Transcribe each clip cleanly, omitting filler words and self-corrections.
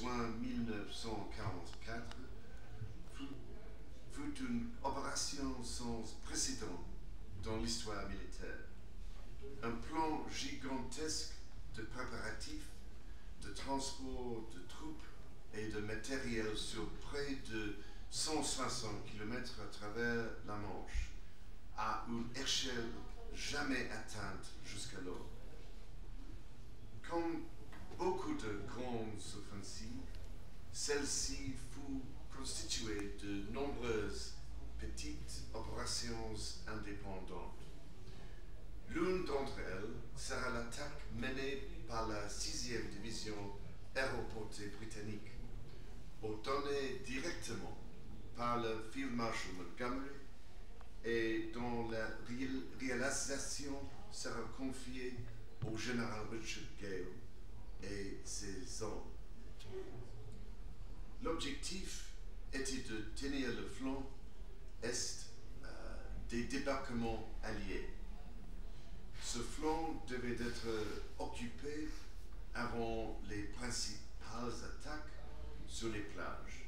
juin 1944 fut une opération sans précédent dans l'histoire militaire. Un plan gigantesque de préparatifs, de transport de troupes et de matériel sur près de 160 km à travers la Manche, à une échelle jamais atteinte jusqu'alors. Comme beaucoup de grandes offensives, celle-ci fut constituée de nombreuses petites opérations indépendantes. L'une d'entre elles sera l'attaque menée par la 6e division aéroportée britannique, ordonnée directement par le Field Marshal Montgomery et dont la réalisation sera confiée au général Richard Gale et ses hommes. L'objectif était de tenir le flanc est des débarquements alliés. Ce flanc devait être occupé avant les principales attaques sur les plages,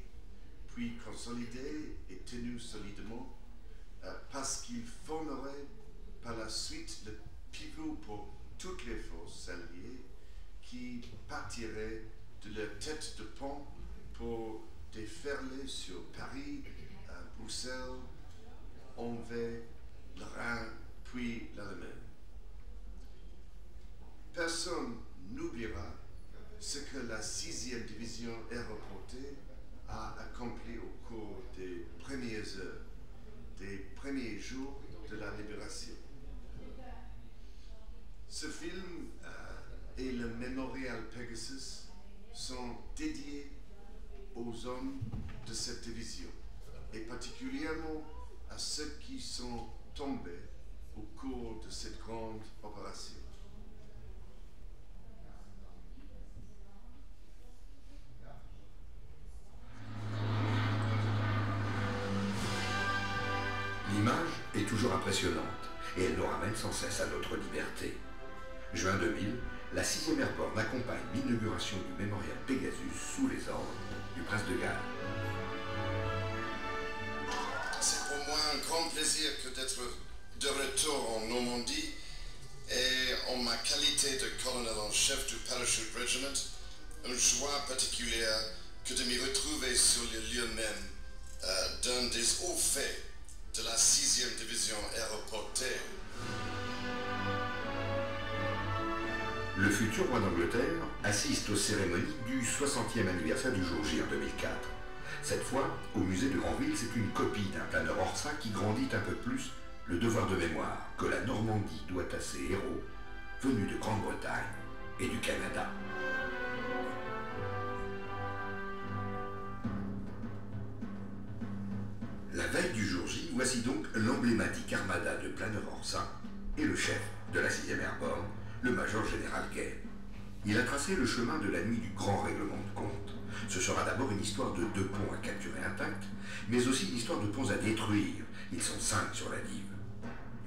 puis consolidé et tenu solidement parce qu'il formerait par la suite le pivot pour toutes les forces alliées qui partiraient de leur tête de pont pour déferler sur Paris, Bruxelles, Anvers, le Rhin, puis l'Allemagne. Personne n'oubliera ce que la 6e division aéroportée a accompli au cours des premières heures, des premiers jours de la libération. Ce film et le mémorial Pegasus sont dédiés aux hommes de cette division, et particulièrement à ceux qui sont tombés au cours de cette grande opération. L'image est toujours impressionnante et elle nous ramène sans cesse à notre liberté. Juin 2000, la 6e Airborne accompagne l'inauguration du mémorial Pegasus sous les ordres du prince de Galles. C'est pour moi un grand plaisir que d'être de retour en Normandie et en ma qualité de colonel en chef du Parachute Regiment, une joie particulière que de m'y retrouver sur le lieu même d'un des hauts faits de la 6e division aéroportée. Le futur roi d'Angleterre assiste aux cérémonies du 60e anniversaire du jour J en 2004. Cette fois, au musée de Granville, c'est une copie d'un planeur Orsa qui grandit un peu plus le devoir de mémoire que la Normandie doit à ses héros venus de Grande-Bretagne et du Canada. La veille du jour J, voici donc l'emblématique armada de planeurs Orsa et le chef de la 6e Airborne, le major général Gale. Il a tracé le chemin de la nuit du grand règlement de compte. Ce sera d'abord une histoire de 2 ponts à capturer intacts, mais aussi une histoire de ponts à détruire. Ils sont 5 sur la Dive.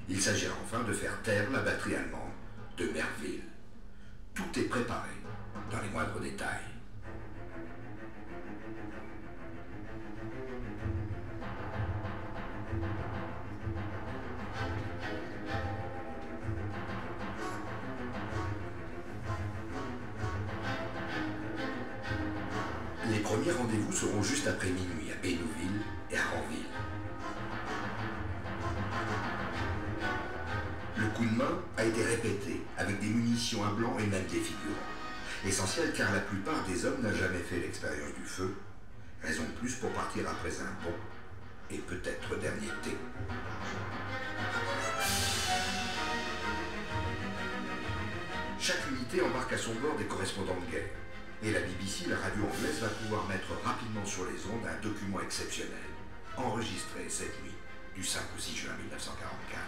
Il s'agira enfin de faire taire la batterie allemande de Merville. Tout est préparé dans les moindres détails. Les premiers rendez-vous seront juste après minuit à Bénouville et à Ranville. Le coup de main a été répété avec des munitions à blanc et même des figurants. Essentiel car la plupart des hommes n'ont jamais fait l'expérience du feu. Raison de plus pour partir après un bon et peut-être dernier thé. Chaque unité embarque à son bord des correspondants de guerre. Et la BBC, la radio anglaise, va pouvoir mettre rapidement sur les ondes un document exceptionnel, enregistré cette nuit, du 5 au 6 juin 1944.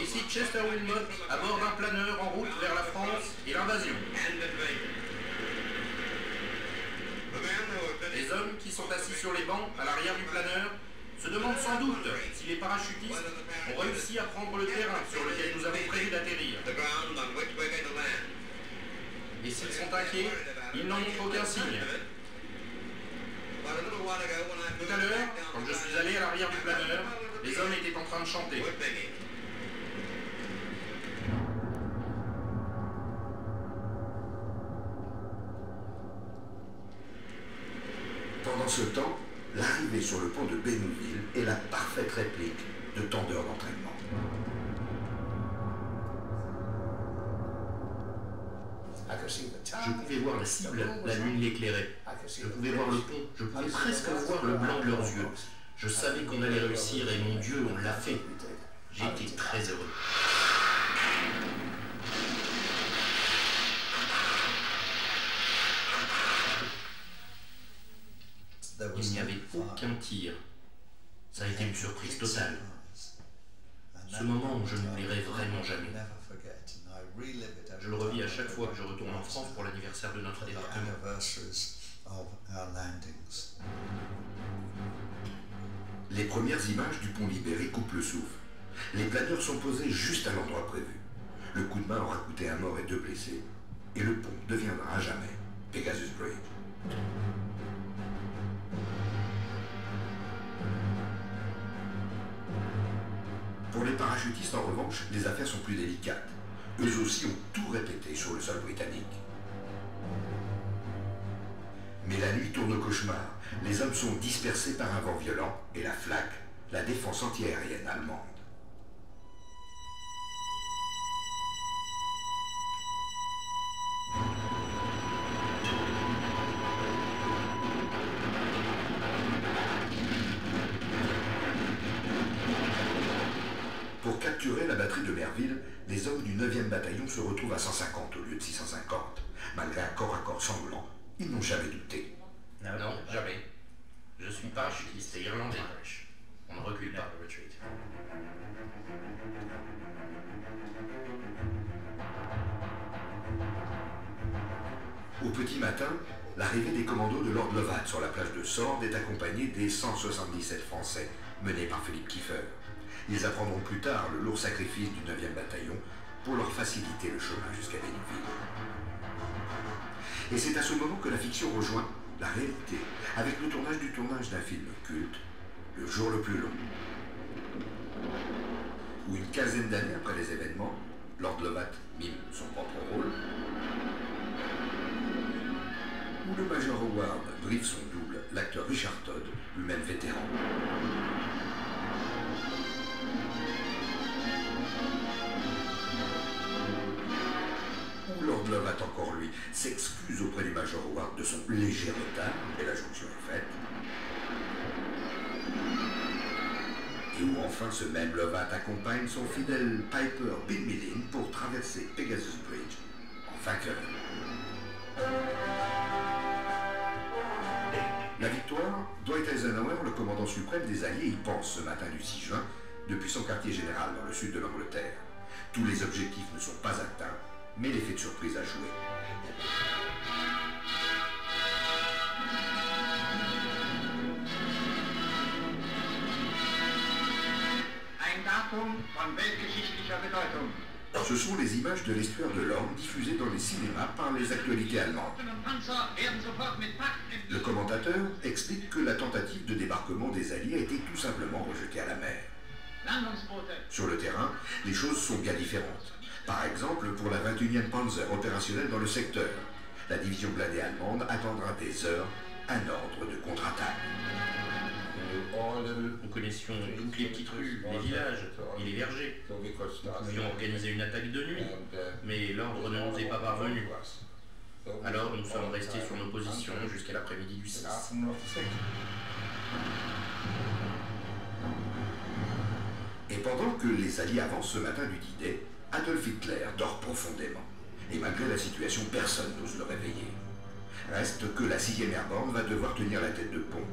Ici Chester Wilmot, à bord d'un planeur en route vers la France et l'invasion. Les hommes qui sont assis sur les bancs à l'arrière du planeur se demandent sans doute si les parachutistes ont réussi à prendre le terrain sur lequel nous avons prévu d'atterrir. Et s'ils sont inquiets, ils n'en montrent aucun signe. Tout à l'heure, quand je suis allé à l'arrière du planeur, les hommes étaient en train de chanter. Pendant ce temps, l'arrivée sur le pont de Bénouville est la parfaite réplique de tant d'heures d'entraînement. Je pouvais voir la cible, la lune l'éclairait. Je pouvais voir le pont, je pouvais presque voir le blanc de leurs yeux. Je savais qu'on allait réussir et mon Dieu, on l'a fait. J'étais très heureux. Il n'y avait aucun tir. Ça a été une surprise totale. Ce moment où je n'oublierai vraiment jamais. Je le revis à chaque fois que je retourne en France pour l'anniversaire de notre débarquement. Les premières images du pont libéré coupent le souffle. Les planeurs sont posés juste à l'endroit prévu. Le coup de main aura coûté un mort et 2 blessés. Et le pont deviendra à jamais Pegasus Bridge. Pour les parachutistes, en revanche, les affaires sont plus délicates. Eux aussi ont tout répété sur le sol britannique. Mais la nuit tourne au cauchemar. Les hommes sont dispersés par un vent violent et la FLAC, la défense antiaérienne allemande. Pour capturer la batterie de Merville, les hommes du 9e bataillon se retrouvent à 150 au lieu de 650. Malgré un corps à corps sanglant, ils n'ont jamais douté. Non, jamais. Je suis parachutiste et irlandais. On ne recule pas. Au petit matin, l'arrivée des commandos de Lord Lovat sur la plage de Sword est accompagnée des 177 Français, menés par Philippe Kiefer. Ils apprendront plus tard le lourd sacrifice du 9e bataillon pour leur faciliter le chemin jusqu'à Bénouville. Et c'est à ce moment que la fiction rejoint la réalité, avec le tournage d'un film culte, Le jour le plus long. Où une quinzaine d'années après les événements, Lord Lovat mime son propre rôle, où le Major Howard briefe son double, l'acteur Richard Todd, lui-même vétéran. Où Lord Lovat, encore lui, s'excuse auprès du Major Howard de son léger retard, et la jonction est faite. Et où enfin ce même Lovat accompagne son fidèle Piper Bidmilling pour traverser Pegasus Bridge en vainqueur. La victoire, Dwight Eisenhower, le commandant suprême des Alliés, y pense ce matin du 6 juin, depuis son quartier général dans le sud de l'Angleterre. Tous les objectifs ne sont pas atteints, mais l'effet de surprise a joué. Ce sont les images de l'estuaire de l'Orne diffusées dans les cinémas par les actualités allemandes. Le commentateur explique que la tentative de débarquement des Alliés a été tout simplement rejetée à la mer. Sur le terrain, les choses sont bien différentes. Par exemple, pour la 21e Panzer opérationnelle dans le secteur, la division blindée allemande attendra des heures un ordre de contre-attaque. Nous connaissions toutes les petites rues, les villages et les vergers. Nous pouvions organiser une attaque de nuit, mais l'ordre ne nous est pas parvenu. Alors nous sommes restés sur nos positions jusqu'à l'après-midi du 6. Et pendant que les Alliés avancent ce matin du D-Day, Adolf Hitler dort profondément. Et malgré la situation, personne n'ose le réveiller. Reste que la 6e Airborne va devoir tenir la tête de pont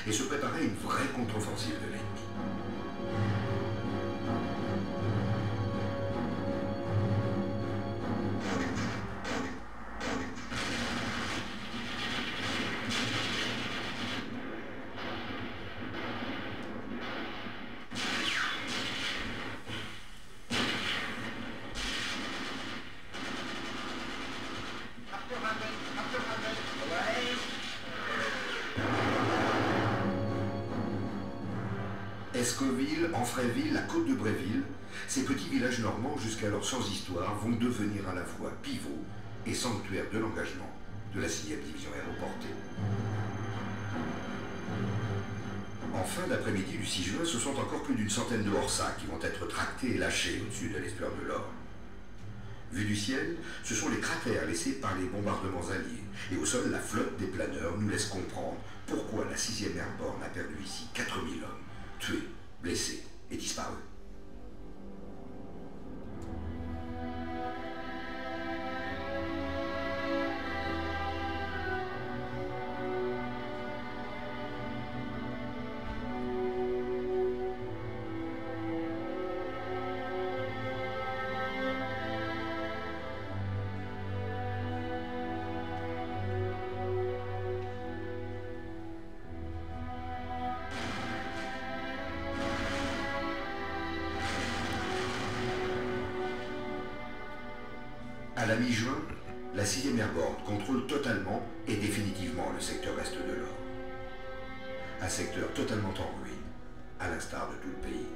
et se préparer à une vraie contre-offensive de l'ennemi. Escoville, Anfreville, la côte de Bréville, ces petits villages normands jusqu'alors sans histoire vont devenir à la fois pivot et sanctuaire de l'engagement de la 6e division aéroportée. En fin d'après-midi du 6 juin, ce sont encore plus d'une centaine de Orsins qui vont être tractés et lâchés au-dessus de l'estuaire de l'Orne. Vu du ciel, ce sont les cratères laissés par les bombardements alliés. Et au sol, la flotte des planeurs nous laisse comprendre pourquoi la 6e Airborne a perdu ici 4000 hommes, tués, blessés et disparus. À la mi-juin, la 6e Airborne contrôle totalement et définitivement le secteur est de l'Orne. Un secteur totalement en ruine, à l'instar de tout le pays.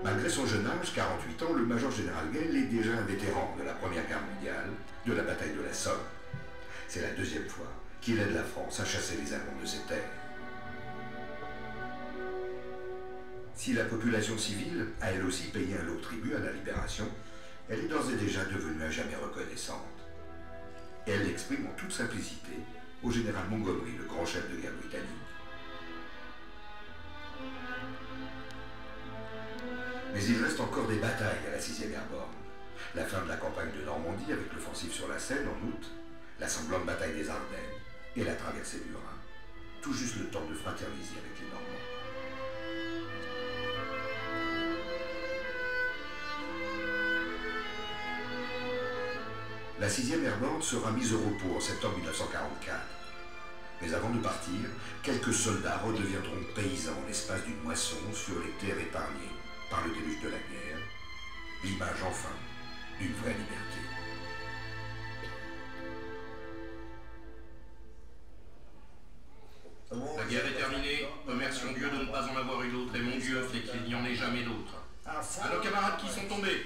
Malgré son jeune âge, 48 ans, le major général Gell est déjà un vétéran de la Première Guerre mondiale, de la bataille de la Somme. C'est la 2e fois qu'il aide la France à chasser les Allemands de ses terres. Si la population civile a elle aussi payé un lourd tribut à la libération, elle est d'ores et déjà devenue à jamais reconnaissante. Et elle l'exprime en toute simplicité au général Montgomery, le grand chef de guerre britannique. Mais il reste encore des batailles à la 6e Airborne. La fin de la campagne de Normandie avec l'offensive sur la Seine en août, la sanglante bataille des Ardennes et la traversée du Rhin. Tout juste le temps de fraterniser avec les Normands. La 6e Airborne sera mise au repos en septembre 1944. Mais avant de partir, quelques soldats redeviendront paysans en l'espace d'une moisson sur les terres épargnées par le déluge de la guerre, l'image enfin d'une vraie liberté. La guerre est terminée, remercions Dieu de ne pas en avoir eu d'autre, et mon Dieu fait qu'il n'y en ait jamais d'autre. À nos camarades qui sont tombés.